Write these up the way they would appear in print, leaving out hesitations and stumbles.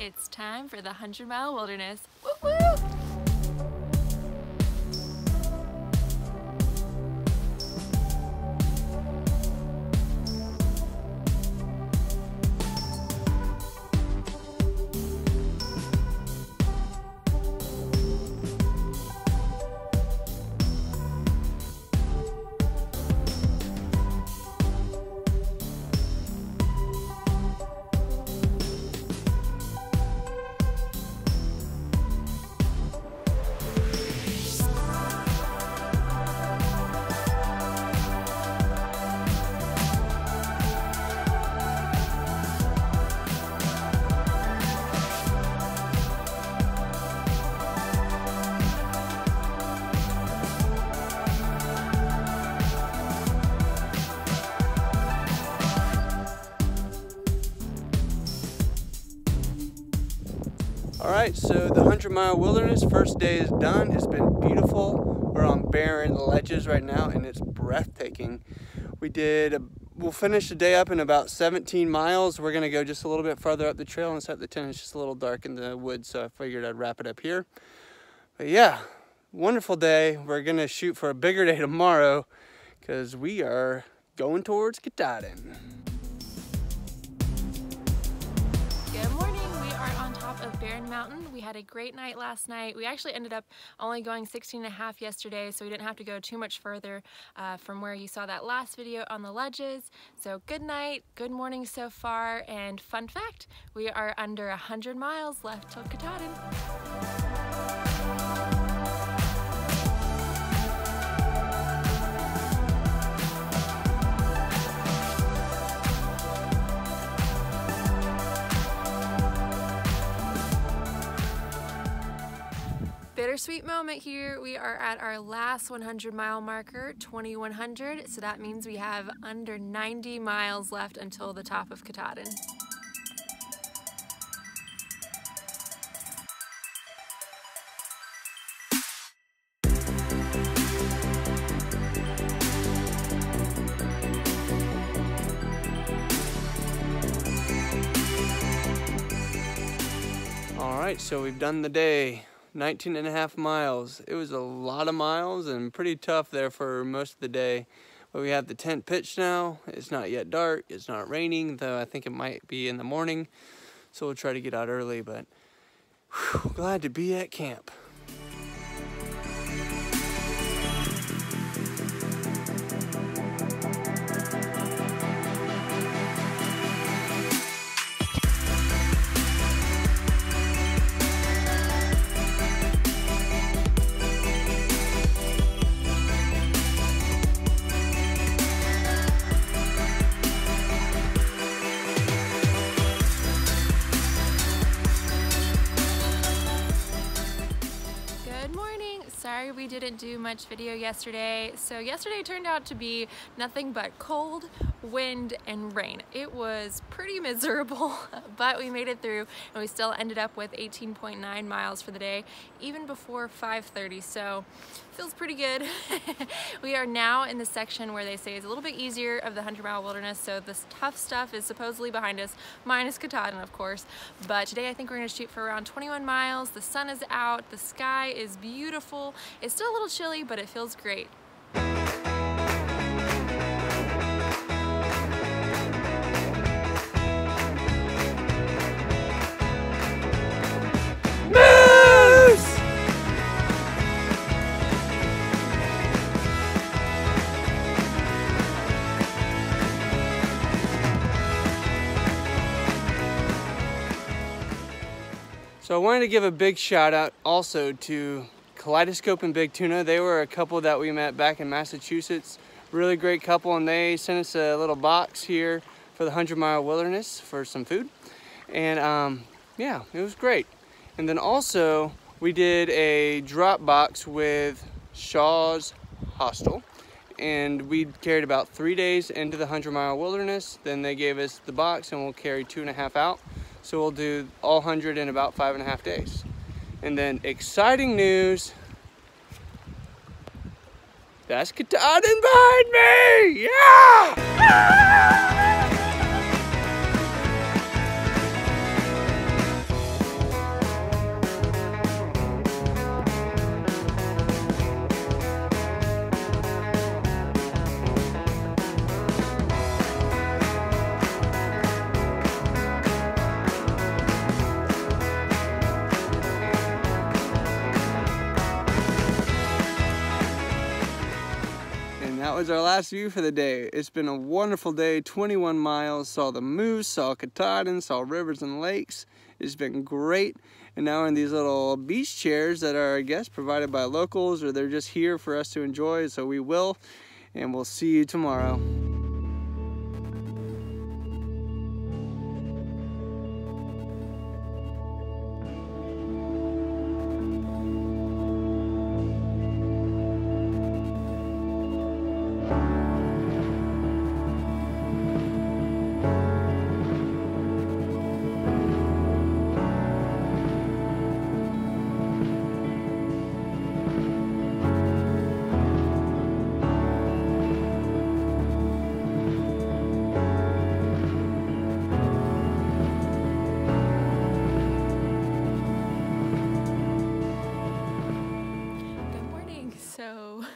It's time for the 100-mile wilderness. Woo woo! Alright, so the 100-mile wilderness first day is done. It's been beautiful. We're on barren ledges right now and it's breathtaking. We'll finish the day up in about 17 miles. We're going to go just a little bit farther up the trail and set the tent. It's just a little dark in the woods, so I figured I'd wrap it up here. But yeah, wonderful day. We're going to shoot for a bigger day tomorrow because we are going towards Katahdin. Of Barren Mountain. We had a great night last night. We actually ended up only going 16.5 yesterday, so we didn't have to go too much further from where you saw that last video on the ledges. So good night, good morning so far, and fun fact, we are under 100 miles left till Katahdin. Bittersweet moment here. We are at our last 100-mile marker, 2100, so that means we have under 90 miles left until the top of Katahdin. Alright, so we've done the day. 19.5 miles. It was a lot of miles and pretty tough there for most of the day. But we have the tent pitched now. It's not yet dark. It's not raining, though I think it might be in the morning. So we'll try to get out early, but glad to be at camp. Sorry we didn't do much video yesterday. So yesterday turned out to be nothing but cold, wind, and rain. It was pretty miserable, but we made it through and we still ended up with 18.9 miles for the day, even before 5:30, so feels pretty good. We are now in the section where they say is a little bit easier of the 100-mile wilderness, so this tough stuff is supposedly behind us, minus Katahdin, of course. But today I think we're going to shoot for around 21 miles. The sun is out, the sky is beautiful. It's still a little chilly, but it feels great. So I wanted to give a big shout out also to Kaleidoscope and Big Tuna. They were a couple that we met back in Massachusetts. Really great couple, and they sent us a little box here for the 100-mile wilderness for some food. And yeah, it was great. And then also we did a drop box with Shaw's Hostel. And we carried about 3 days into the 100-mile wilderness. Then they gave us the box and we'll carry 2.5 out. So we'll do all 100 in about 5.5 days. And then exciting news, that's Katahdin behind me! Yeah! was our last view for the day. It's been a wonderful day, 21 miles, saw the moose, saw Katahdin, saw rivers and lakes. It's been great. And now we're in these little beach chairs that are, I guess, provided by locals, or they're just here for us to enjoy, so we will. And we'll see you tomorrow.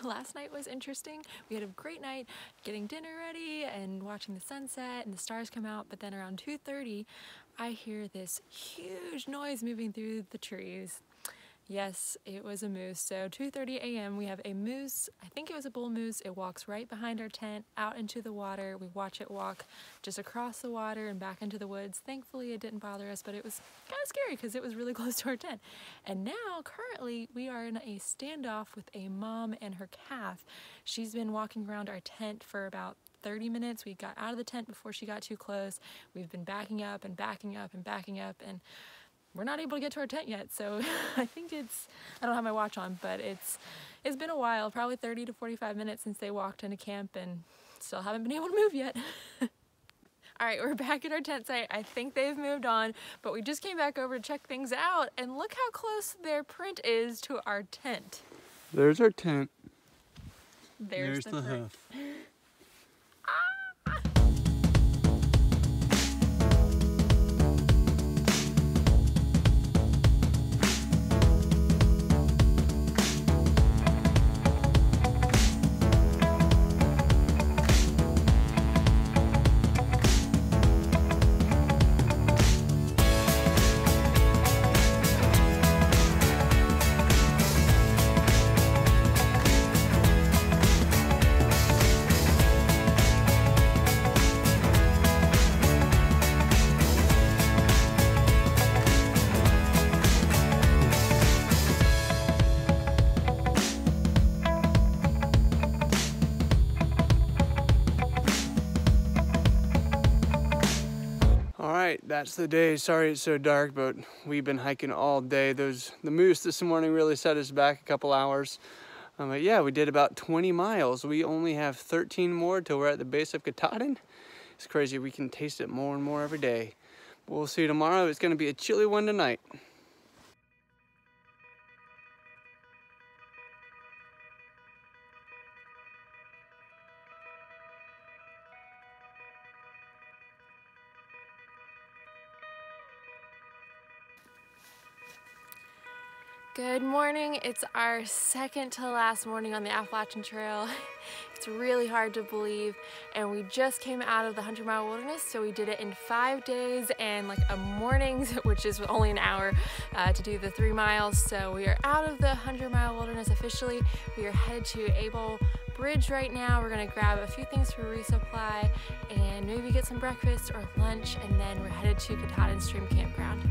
Last night was interesting. We had a great night getting dinner ready and watching the sunset and the stars come out, but then around 2:30 I hear this huge noise moving through the trees. Yes, it was a moose. So 2:30 a.m. we have a moose. I think it was a bull moose. It walks right behind our tent out into the water. We watch it walk just across the water and back into the woods. Thankfully it didn't bother us, but it was kind of scary because it was really close to our tent. And now currently we are in a standoff with a mom and her calf. She's been walking around our tent for about 30 minutes. We got out of the tent before she got too close. We've been backing up and backing up and backing up, and we're not able to get to our tent yet, so I think I don't have my watch on, but it's been a while, probably 30 to 45 minutes since they walked into camp, and still haven't been able to move yet. All right, we're back at our tent site. I think they've moved on, but we just came back over to check things out, and look how close their print is to our tent. There's our tent. There's the print. hoof. Alright, that's the day. Sorry it's so dark, but we've been hiking all day. The moose this morning really set us back a couple hours. But yeah, we did about 20 miles. We only have 13 more till we're at the base of Katahdin. It's crazy, we can taste it more and more every day. But we'll see you tomorrow. It's gonna be a chilly one tonight. Good morning. It's our second to last morning on the Appalachian Trail. It's really hard to believe, and we just came out of the 100-mile wilderness, so we did it in 5 days and like a morning, which is only an hour to do the 3 miles. So we are out of the 100-mile wilderness officially. We are headed to Abol Bridge right now. We're gonna grab a few things for resupply and maybe get some breakfast or lunch, and then we're headed to Katahdin Stream Campground.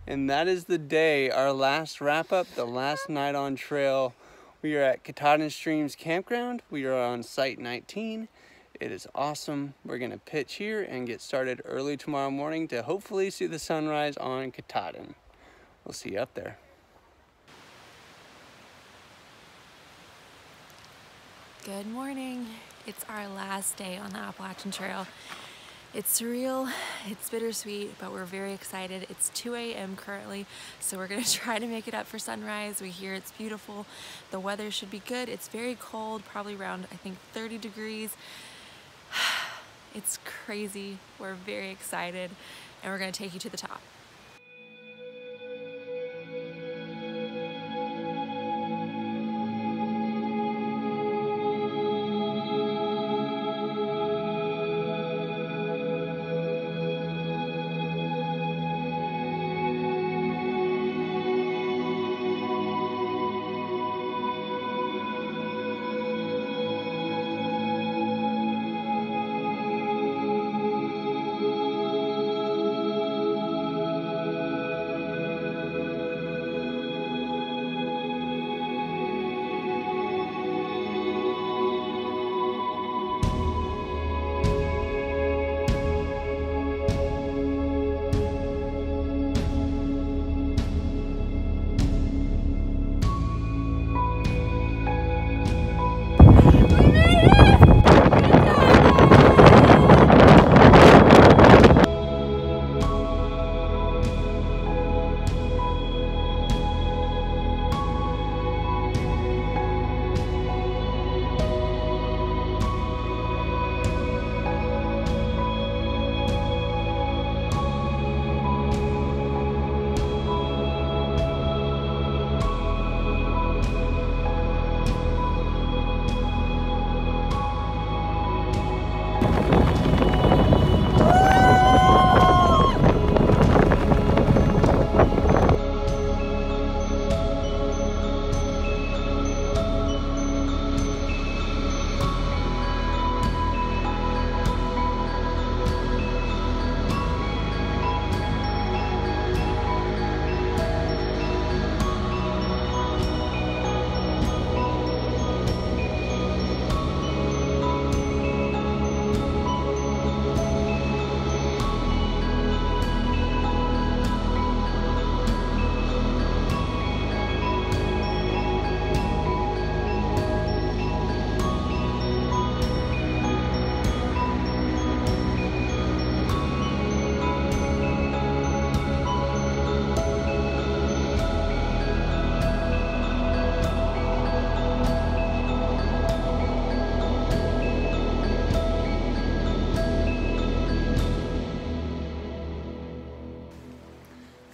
And that is the day, our last wrap up, the last night on trail. We are at Katahdin Stream Campground. We are on site 19. It is awesome. We're gonna pitch here and get started early tomorrow morning to hopefully see the sunrise on Katahdin. We'll see you up there. Good morning. It's our last day on the Appalachian Trail. It's surreal, it's bittersweet, but we're very excited. It's 2 a.m. currently, so we're gonna try to make it up for sunrise. We hear it's beautiful. The weather should be good. It's very cold, probably around, I think, 30 degrees. It's crazy. We're very excited, and we're gonna take you to the top.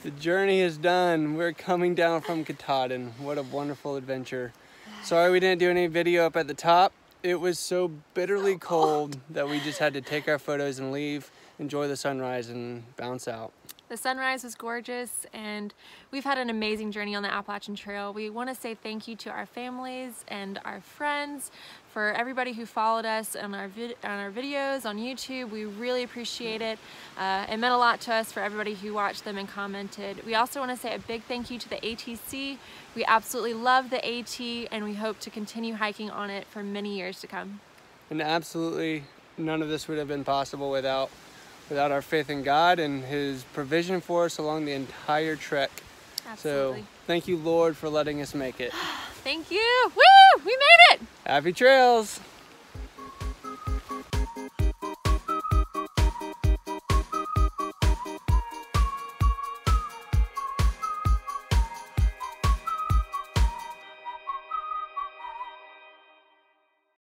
The journey is done. We're coming down from Katahdin. What a wonderful adventure. Sorry we didn't do any video up at the top. It was so bitterly cold that we just had to take our photos and leave, enjoy the sunrise, and bounce out. The sunrise was gorgeous, and we've had an amazing journey on the Appalachian Trail. We want to say thank you to our families and our friends, for everybody who followed us on our videos on YouTube. We really appreciate it. It meant a lot to us for everybody who watched them and commented. We also want to say a big thank you to the ATC. We absolutely love the AT, and we hope to continue hiking on it for many years to come. And absolutely none of this would have been possible without our faith in God and His provision for us along the entire trek. Absolutely. So thank you, Lord, for letting us make it. Thank you. Woo! We made it! Happy trails!